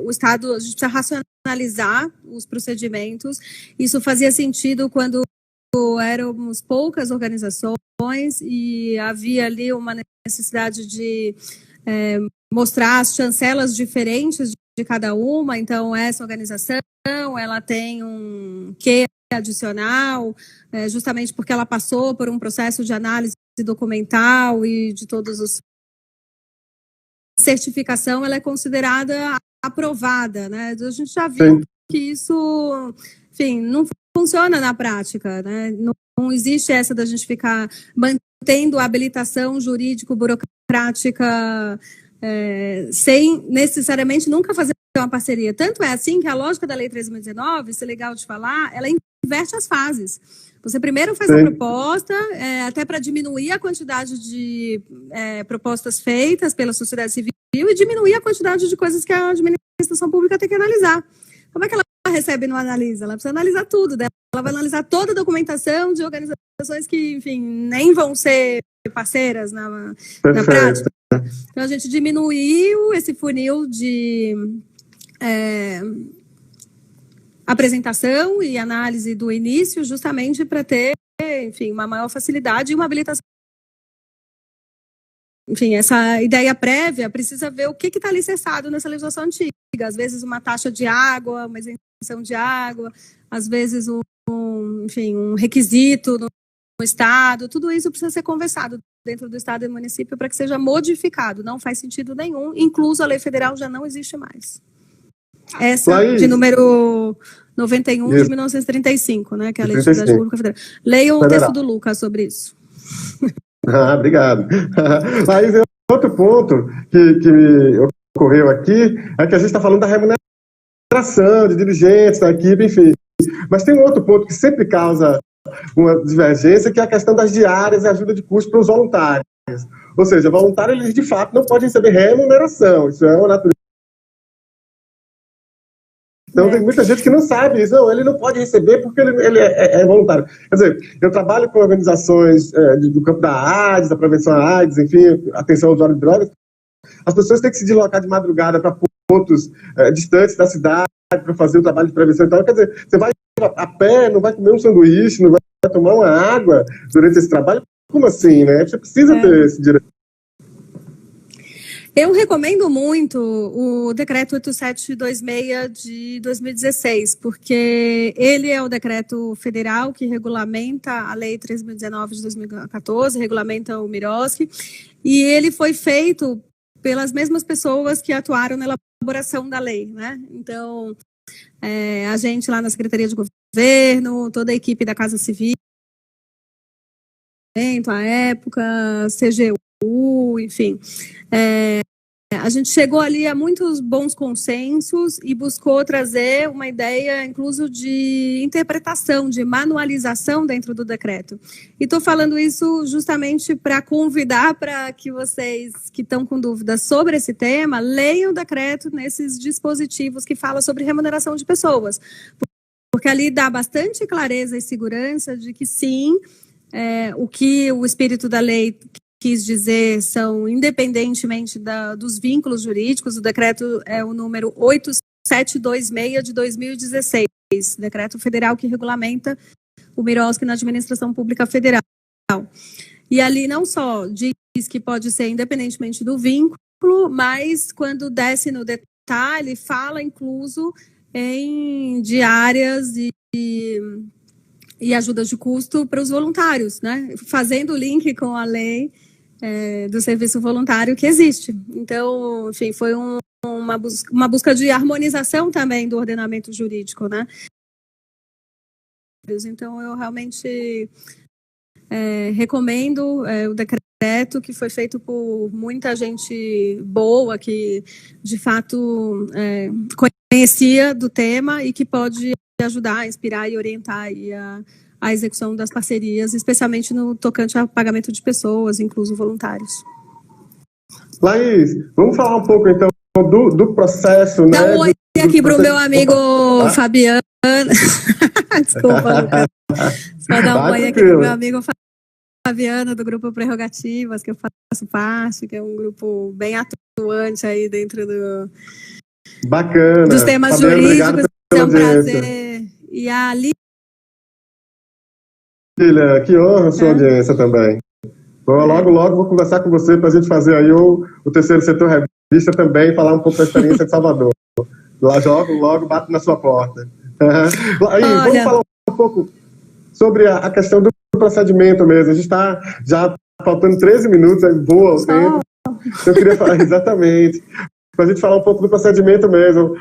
o Estado, a gente precisa racionalizar os procedimentos. Isso fazia sentido quando éramos poucas organizações e havia ali uma necessidade de mostrar as chancelas diferentes de cada uma. Então, essa organização, ela tem um quê adicional, justamente porque ela passou por um processo de análise documental e de todos os certificação, ela é considerada aprovada, né? A gente já viu Sim. que isso, enfim, não funciona na prática, né? Não existe essa da gente ficar mantendo a habilitação jurídico-burocrática sem necessariamente nunca fazer uma parceria. Tanto é assim que a lógica da Lei 3.019, isso é legal de falar, ela inverte as fases. Você primeiro faz a proposta, até para diminuir a quantidade de propostas feitas pela sociedade civil e diminuir a quantidade de coisas que a administração pública tem que analisar. Como é que ela recebe e não analisa? Ela precisa analisar tudo, né? Ela vai analisar toda a documentação de organizações que, enfim, nem vão ser parceiras na prática. Então, a gente diminuiu esse funil de apresentação e análise do início, justamente para ter, enfim, uma maior facilidade e uma habilitação. Enfim, essa ideia prévia precisa ver o que está alicerçado nessa legislação antiga. Às vezes uma taxa de água, uma isenção de água, às vezes um requisito no Estado. Tudo isso precisa ser conversado dentro do Estado e do município para que seja modificado. Não faz sentido nenhum. Incluso a lei federal já não existe mais. Essa de número 91 de 1935, né, que é a Lei de Utilidade Pública Federal. Leiam o texto do Lucas sobre isso.
Obrigado. Mas outro ponto que me ocorreu aqui é que a gente está falando da remuneração de dirigentes da equipe, enfim. Mas tem um outro ponto que sempre causa uma divergência, que é a questão das diárias e ajuda de custo para os voluntários. Ou seja, voluntário, eles de fato não podem receber remuneração. Isso é uma natureza. Então, tem muita gente que não sabe isso. Não, ele não pode receber porque ele é voluntário. Quer dizer, eu trabalho com organizações do campo da AIDS, da prevenção à AIDS, enfim, atenção ao usuário de drogas. As pessoas têm que se deslocar de madrugada para pontos distantes da cidade para fazer o trabalho de prevenção e tal. Quer dizer, você vai a pé, não vai comer um sanduíche, não vai tomar uma água durante esse trabalho. Como assim, né? Você precisa ter esse direito.
Eu recomendo muito o decreto 8726 de 2016, porque ele é o decreto federal que regulamenta a lei 3.019 de 2014, regulamenta o Miroski, e ele foi feito pelas mesmas pessoas que atuaram na elaboração da lei, né? Então, a gente lá na Secretaria de Governo, toda a equipe da Casa Civil, a época, CGU, enfim, a gente chegou ali a muitos bons consensos e buscou trazer uma ideia, incluso de interpretação, de manualização dentro do decreto. E estou falando isso justamente para convidar para que vocês que estão com dúvidas sobre esse tema, leiam o decreto nesses dispositivos que falam sobre remuneração de pessoas. Porque ali dá bastante clareza e segurança de que sim, o que o espírito da lei quis dizer são, independentemente dos vínculos jurídicos, o decreto é o número 8726 de 2016, decreto federal que regulamenta o MIROSC na administração pública federal. E ali não só diz que pode ser independentemente do vínculo, mas quando desce no detalhe, fala incluso em diárias e ajudas de custo para os voluntários, né? Fazendo o link com a lei do serviço voluntário que existe. Então, enfim, foi uma busca de harmonização também do ordenamento jurídico, né? Então, eu realmente recomendo o decreto que foi feito por muita gente boa, que de fato conhecia do tema e que pode ajudar, inspirar e orientar aí a execução das parcerias, especialmente no tocante ao pagamento de pessoas, incluso voluntários.
Laís, vamos falar um pouco então do processo, né?
Dá um oi aqui para o meu amigo Fabiano. Desculpa, Lucas. Só dar um oi aqui para o meu amigo Fabiano, do Grupo Prerrogativas, que eu faço parte, que é um grupo bem atuante aí dentro dos temas Fabiano, jurídicos. É um prazer. E a
Filha, que honra sua audiência também. Bom, logo vou conversar com você para a gente fazer aí o Terceiro Setor Revista também, falar um pouco da experiência de Salvador. Lá logo bato na sua porta. Aí, vamos falar um pouco sobre a questão do procedimento mesmo. A gente está já faltando 13 minutos, aí voa o tempo. Eu queria falar exatamente, para a gente falar um pouco do procedimento mesmo.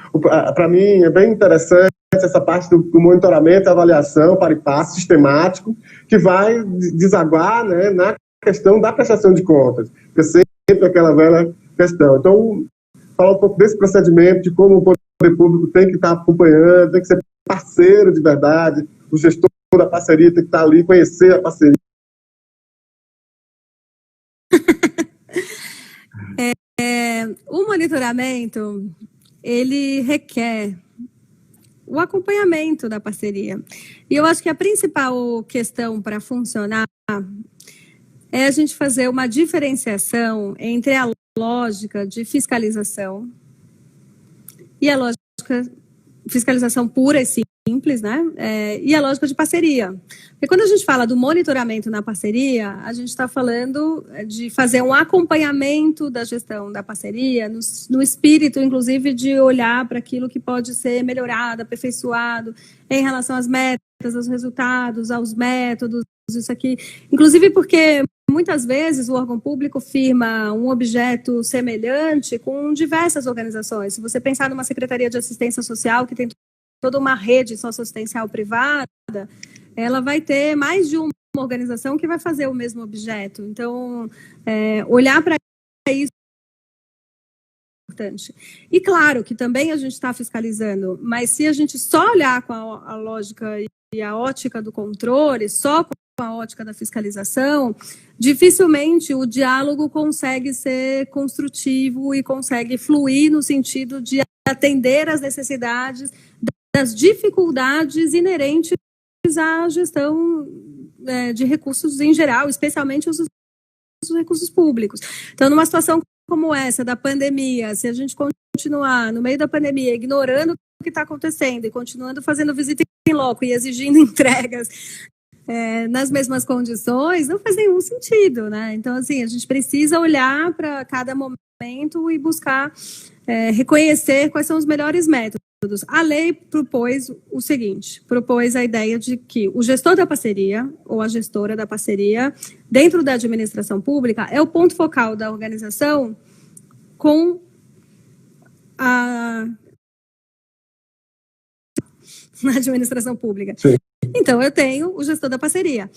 Para mim é bem interessante essa parte do monitoramento e avaliação para e passo sistemático, que vai desaguar, né, na questão da prestação de contas, que é sempre aquela velha questão. Então, falar um pouco desse procedimento, de como o poder público tem que estar acompanhando, tem que ser parceiro de verdade, o gestor da parceria tem que estar ali, conhecer a parceria.
O monitoramento, ele requer o acompanhamento da parceria. E eu acho que a principal questão para funcionar é a gente fazer uma diferenciação entre a lógica de fiscalização e a lógica de fiscalização pura e simples, né? E a lógica de parceria. Porque quando a gente fala do monitoramento na parceria, a gente está falando de fazer um acompanhamento da gestão da parceria, no espírito, inclusive, de olhar para aquilo que pode ser melhorado, aperfeiçoado, em relação às metas, aos resultados, aos métodos, isso aqui. Inclusive porque, muitas vezes, o órgão público firma um objeto semelhante com diversas organizações. Se você pensar numa Secretaria de Assistência Social, que tem toda uma rede socioassistencial privada, ela vai ter mais de uma organização que vai fazer o mesmo objeto. Então, olhar para isso é importante. E claro que também a gente está fiscalizando, mas se a gente só olhar com a lógica e a ótica do controle, só com a ótica da fiscalização, dificilmente o diálogo consegue ser construtivo e consegue fluir no sentido de atender às necessidades das dificuldades inerentes à gestão de recursos em geral, especialmente os recursos públicos. Então, numa situação como essa da pandemia, se a gente continuar no meio da pandemia ignorando o que está acontecendo e continuando fazendo visita em loco e exigindo entregas nas mesmas condições, não faz nenhum sentido, né? Então, assim, a gente precisa olhar para cada momento e buscar reconhecer quais são os melhores métodos. A lei propôs o seguinte, propôs a ideia de que o gestor da parceria ou a gestora da parceria, dentro da administração pública, é o ponto focal da organização com na administração pública.
Sim.
Então, eu tenho o gestor da parceria.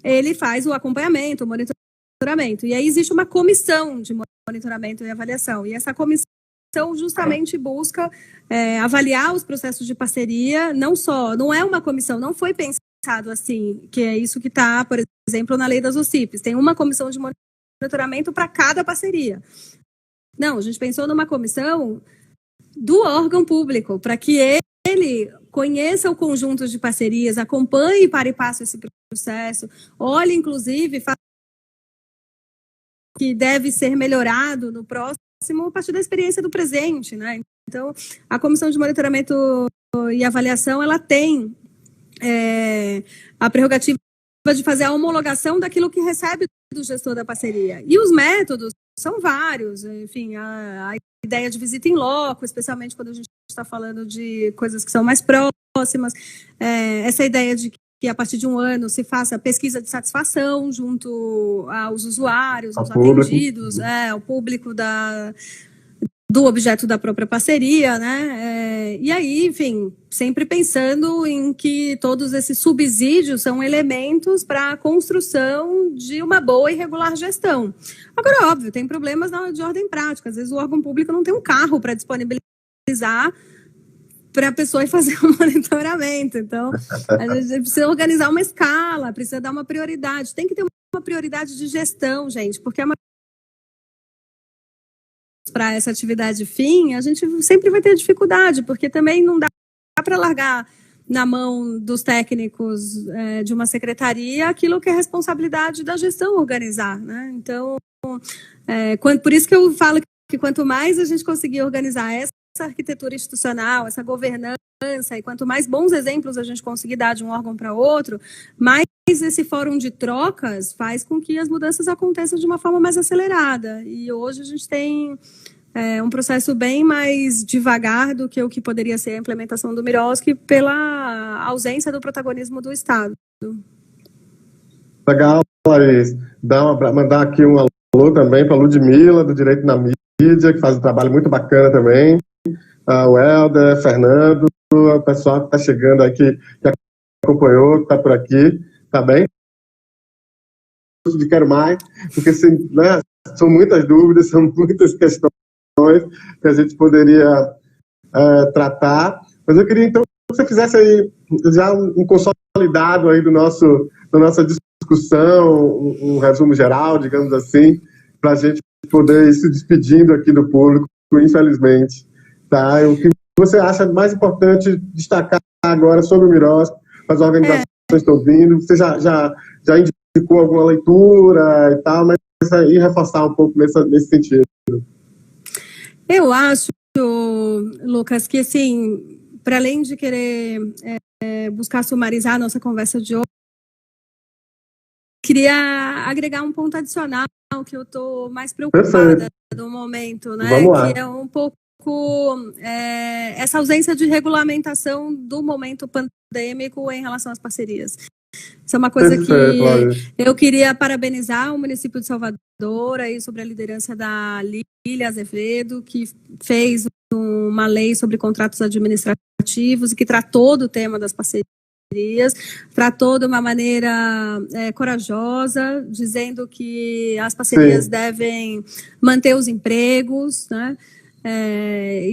Ele faz o acompanhamento, o monitoramento. E aí existe uma comissão de monitoramento e avaliação. E essa comissão justamente busca avaliar os processos de parceria, não é uma comissão, não foi pensado assim, que é isso que está, por exemplo, na lei das OCIPs. Tem uma comissão de monitoramento para cada parceria. Não, a gente pensou numa comissão do órgão público, para que ele conheça o conjunto de parcerias, acompanhe para e passo esse processo, olhe, inclusive, que deve ser melhorado no próximo a partir da experiência do presente, né? Então, a comissão de monitoramento e avaliação, ela tem a prerrogativa de fazer a homologação daquilo que recebe do gestor da parceria. E os métodos são vários, enfim, a ideia de visita em loco, especialmente quando a gente está falando de coisas que são mais próximas, essa ideia de que a partir de um ano se faça pesquisa de satisfação junto aos usuários, aos atendidos, ao público do objeto da própria parceria, né? E aí, enfim, sempre pensando em que todos esses subsídios são elementos para a construção de uma boa e regular gestão. Agora, óbvio, tem problemas de ordem prática. Às vezes o órgão público não tem um carro para disponibilizar para a pessoa ir fazer um monitoramento. Então, a gente precisa organizar uma escala, precisa dar uma prioridade. Tem que ter uma prioridade de gestão, gente, porque para essa atividade fim, a gente sempre vai ter dificuldade, porque também não dá para largar na mão dos técnicos de uma secretaria aquilo que é responsabilidade da gestão organizar, né? Então, por isso que eu falo que quanto mais a gente conseguir organizar essa arquitetura institucional, essa governança, e quanto mais bons exemplos a gente conseguir dar de um órgão para outro, mais esse fórum de trocas faz com que as mudanças aconteçam de uma forma mais acelerada. E hoje a gente tem um processo bem mais devagar do que o que poderia ser a implementação do Miroski pela ausência do protagonismo do Estado.
Legal, Laís. Mandar aqui um alô também para a Ludmila, do Direito na Mídia, que faz um trabalho muito bacana também. O Helder, Fernando, o pessoal que está chegando aqui, que acompanhou, que está por aqui, tá bem? Quero mais, porque né, são muitas dúvidas, são muitas questões que a gente poderia tratar, mas eu queria então que você fizesse aí já um consolidado aí da nossa discussão, um resumo geral, digamos assim, para a gente poder ir se despedindo aqui do público, infelizmente. Tá? O que você acha mais importante destacar agora sobre o Miroski, as organizações estão vindo, você já indicou alguma leitura e tal, mas aí reforçar um pouco nesse sentido.
Eu acho, Lucas, que assim, para além de querer buscar sumarizar a nossa conversa de hoje, queria agregar um ponto adicional que eu estou mais preocupada no momento, né?
Vamos lá.
Que é um pouco essa ausência de regulamentação do momento pandêmico em relação às parcerias. Isso é uma coisa que eu queria parabenizar o município de Salvador aí sobre a liderança da Lília Azevedo, que fez uma lei sobre contratos administrativos e que tratou do tema das parcerias, tratou de uma maneira corajosa, dizendo que as parcerias devem manter os empregos, né?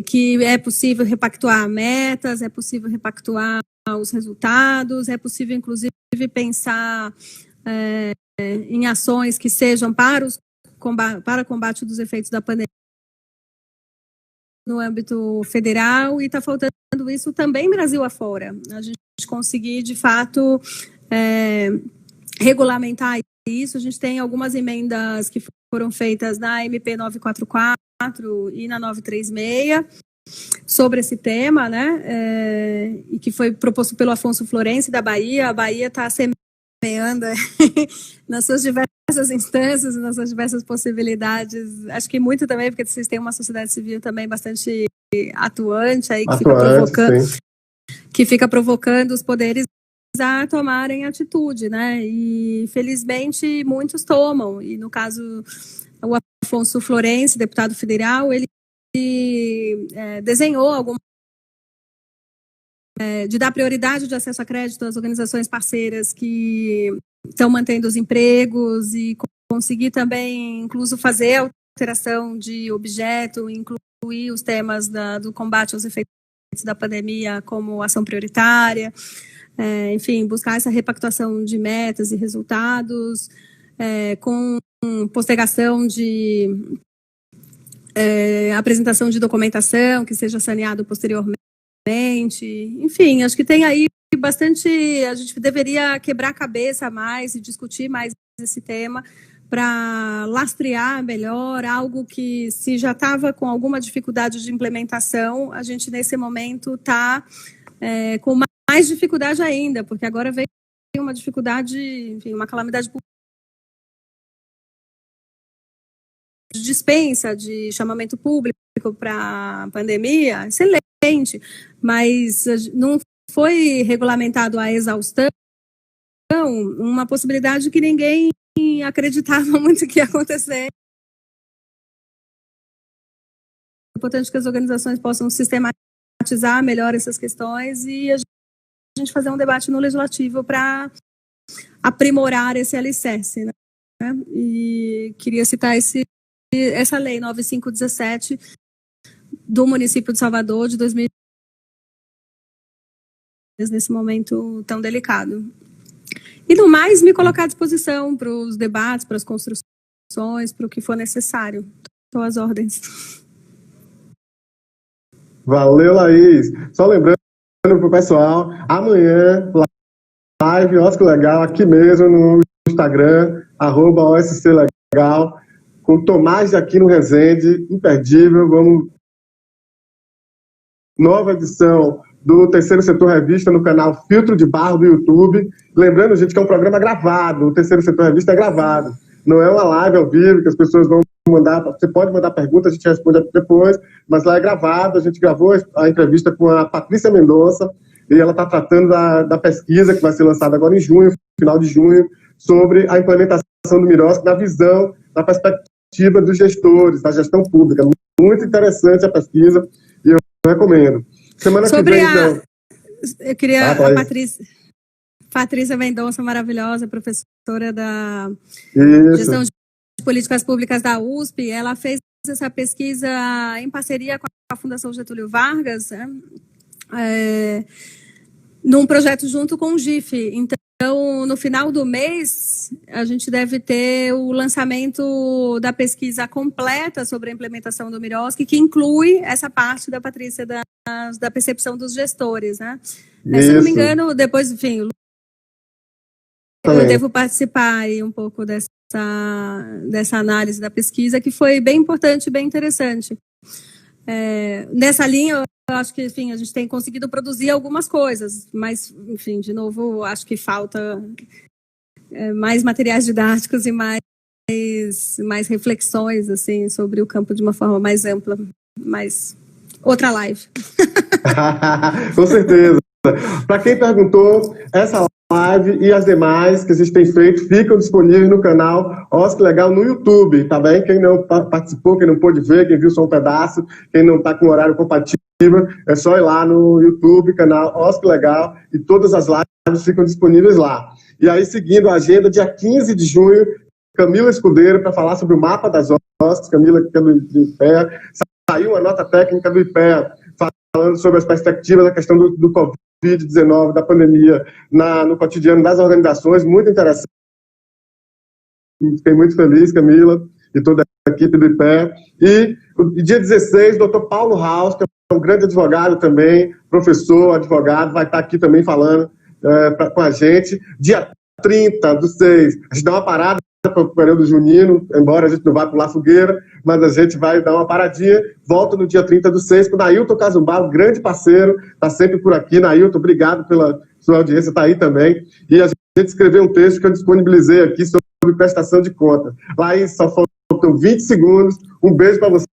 Que é possível repactuar metas, é possível repactuar os resultados, é possível, inclusive, pensar em ações que sejam para o combate dos efeitos da pandemia no âmbito federal, e está faltando isso também Brasil afora. A gente conseguir, de fato, regulamentar isso. A gente tem algumas emendas que foram feitas na MP 944 e na 936 sobre esse tema, né? E que foi proposto pelo Afonso Florencio da Bahia. A Bahia está semeando nas suas diversas instâncias, nas suas diversas possibilidades. Acho que muito também porque vocês têm uma sociedade civil também bastante atuante aí, que fica provocando os poderes a tomarem atitude, né? E felizmente muitos tomam. E no caso o Afonso Florencio, deputado federal, ele desenhou algumas de dar prioridade de acesso a crédito às organizações parceiras que estão mantendo os empregos e conseguir também, incluso, fazer alteração de objeto, incluir os temas do combate aos efeitos da pandemia como ação prioritária, enfim, buscar essa repactuação de metas e resultados, com postergação de apresentação de documentação que seja saneado posteriormente. Enfim, acho que tem aí bastante, a gente deveria quebrar a cabeça mais e discutir mais esse tema para lastrear melhor algo que, se já estava com alguma dificuldade de implementação, a gente nesse momento está com mais dificuldade ainda, porque agora veio uma dificuldade, enfim, uma calamidade de dispensa de chamamento público para a pandemia, excelente, mas não foi regulamentado a exaustão uma possibilidade que ninguém acreditava muito que ia acontecer. É importante que as organizações possam sistematizar melhor essas questões e a gente fazer um debate no legislativo para aprimorar esse alicerce, né? E queria citar essa lei 9517 do município de Salvador de 2020, nesse momento tão delicado. E, no mais, me colocar à disposição para os debates, para as construções, para o que for necessário. Estou às ordens.
Valeu, Laís. Só lembrando para o pessoal, amanhã, live Oscar Legal, aqui mesmo no Instagram, @OSCLegal, com Tomás de Aquino Rezende, imperdível. Vamos... Nova edição do Terceiro Setor Revista no canal Filtro de Barro do YouTube. Lembrando, gente, que é um programa gravado. O Terceiro Setor Revista é gravado. Não é uma live ao vivo que as pessoas vão mandar. Você pode mandar perguntas, a gente responde depois, mas lá é gravado. A gente gravou a entrevista com a Patrícia Mendonça e ela está tratando da pesquisa que vai ser lançada agora em junho, final de junho, sobre a implementação do MIROSC na visão, na perspectiva dos gestores, da gestão pública. Muito interessante a pesquisa e eu recomendo. Semana que vem, então...
Eu queria... A Patrícia Mendonça, maravilhosa, professora da Gestão de Políticas Públicas da USP, ela fez essa pesquisa em parceria com a Fundação Getúlio Vargas, né? Num projeto junto com o GIF. Então, no final do mês, a gente deve ter o lançamento da pesquisa completa sobre a implementação do MIROSC, que inclui essa parte da Patrícia, da percepção dos gestores, né? Se não me engano, depois, enfim, eu devo participar aí um pouco dessa análise da pesquisa, que foi bem importante, bem interessante. Nessa linha, eu acho que, enfim, a gente tem conseguido produzir algumas coisas, mas, enfim, de novo, acho que falta mais materiais didáticos e mais reflexões, assim, sobre o campo de uma forma mais ampla, mas outra live.
Com certeza. Para quem perguntou, essa live e as demais que a gente tem feito ficam disponíveis no canal Oscar Legal no YouTube, tá bem? Quem não participou, quem não pôde ver, quem viu só um pedaço, quem não está com horário compatível, é só ir lá no YouTube, canal Oscar Legal, e todas as lives ficam disponíveis lá. E aí, seguindo a agenda, dia 15 de junho, Camila Escudeiro, para falar sobre o mapa das OSCs. Camila, que é do IPEA, saiu uma nota técnica do IPEA falando sobre as perspectivas da questão do Covid-19, da pandemia, no cotidiano das organizações, muito interessante. Fiquei muito feliz, Camila, e toda a equipe do IPEA. E dia 16, doutor Paulo Haus, que é um grande advogado também, professor, advogado, vai estar aqui também falando com a gente. Dia 30/6, a gente dá uma parada para o período junino, embora a gente não vá pular fogueira, mas a gente vai dar uma paradinha. Volta no dia 30/6 com o Nailton Casumbalo, grande parceiro, está sempre por aqui. Nailton, obrigado pela sua audiência, está aí também. E a gente escreveu um texto que eu disponibilizei aqui sobre prestação de contas. Laís, só faltam 20 segundos. Um beijo para você.